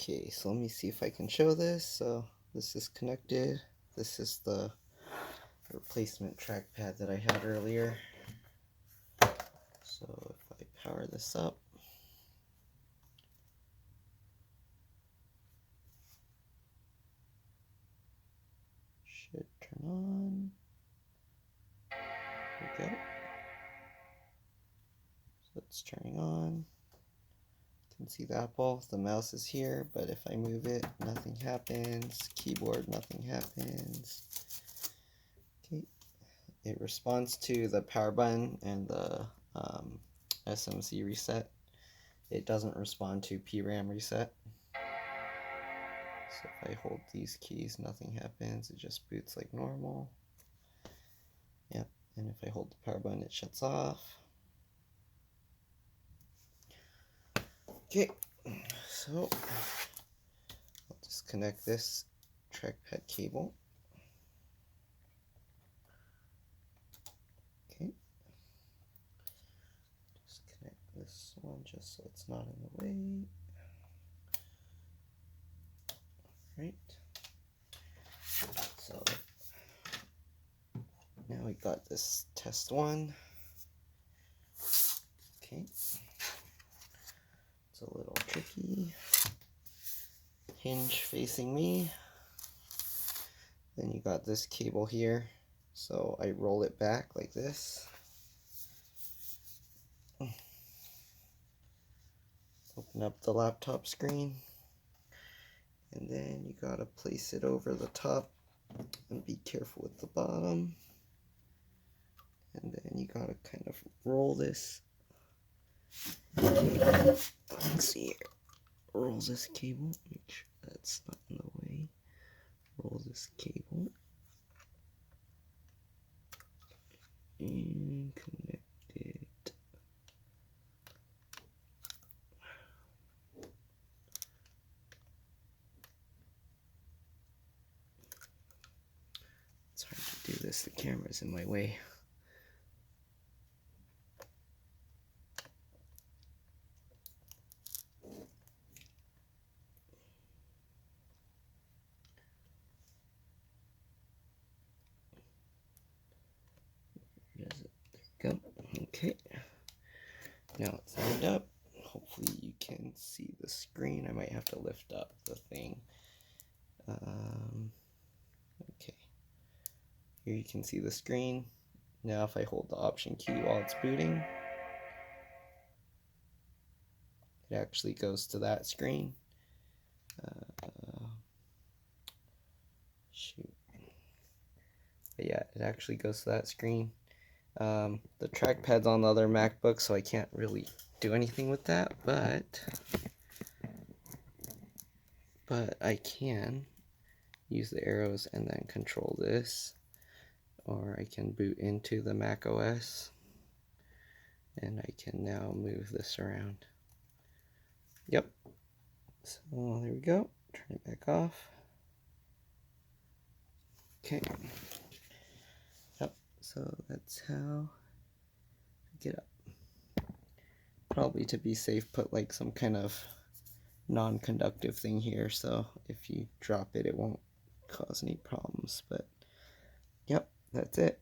Okay, so let me see if I can show this. So this is connected. This is the replacement trackpad that I had earlier. So if I power this up, should turn on. There we go. So it's turning on. You can see the apple. The mouse is here, but if I move it, nothing happens. Keyboard, nothing happens. Okay. It responds to the power button and the SMC reset. It doesn't respond to PRAM reset. So if I hold these keys, nothing happens. It just boots like normal. Yep. And if I hold the power button, it shuts off. Okay. So I'll disconnect this trackpad cable. Okay. Disconnect this one just so it's not in the way. Right. So now we got this test one. Okay. It's a little tricky. Hinge facing me. Then you got this cable here. So I roll it back like this. Open up the laptop screen. And then you gotta place it over the top and be careful with the bottom. And then you gotta kind of roll this. Let's see here. Roll this cable. Make sure that's not in the way. Roll this cable. And connect it. It's hard to do this, the camera's in my way. There we go. Okay. Now it's lined up. Hopefully you can see the screen. I might have to lift up the thing. Okay. Here you can see the screen. Now if I hold the Option key while it's booting, it actually goes to that screen. Shoot. But yeah, it actually goes to that screen. The trackpad's on the other MacBook, so I can't really do anything with that, but I can use the arrows and then control this, or I can boot into the Mac OS, and I can now move this around. Yep. So there we go. Turn it back off. Okay. Yep. So that's how I get up. Probably to be safe, put like some kind of non-conductive thing here, so if you drop it, it won't cause any problems. But yep, that's it.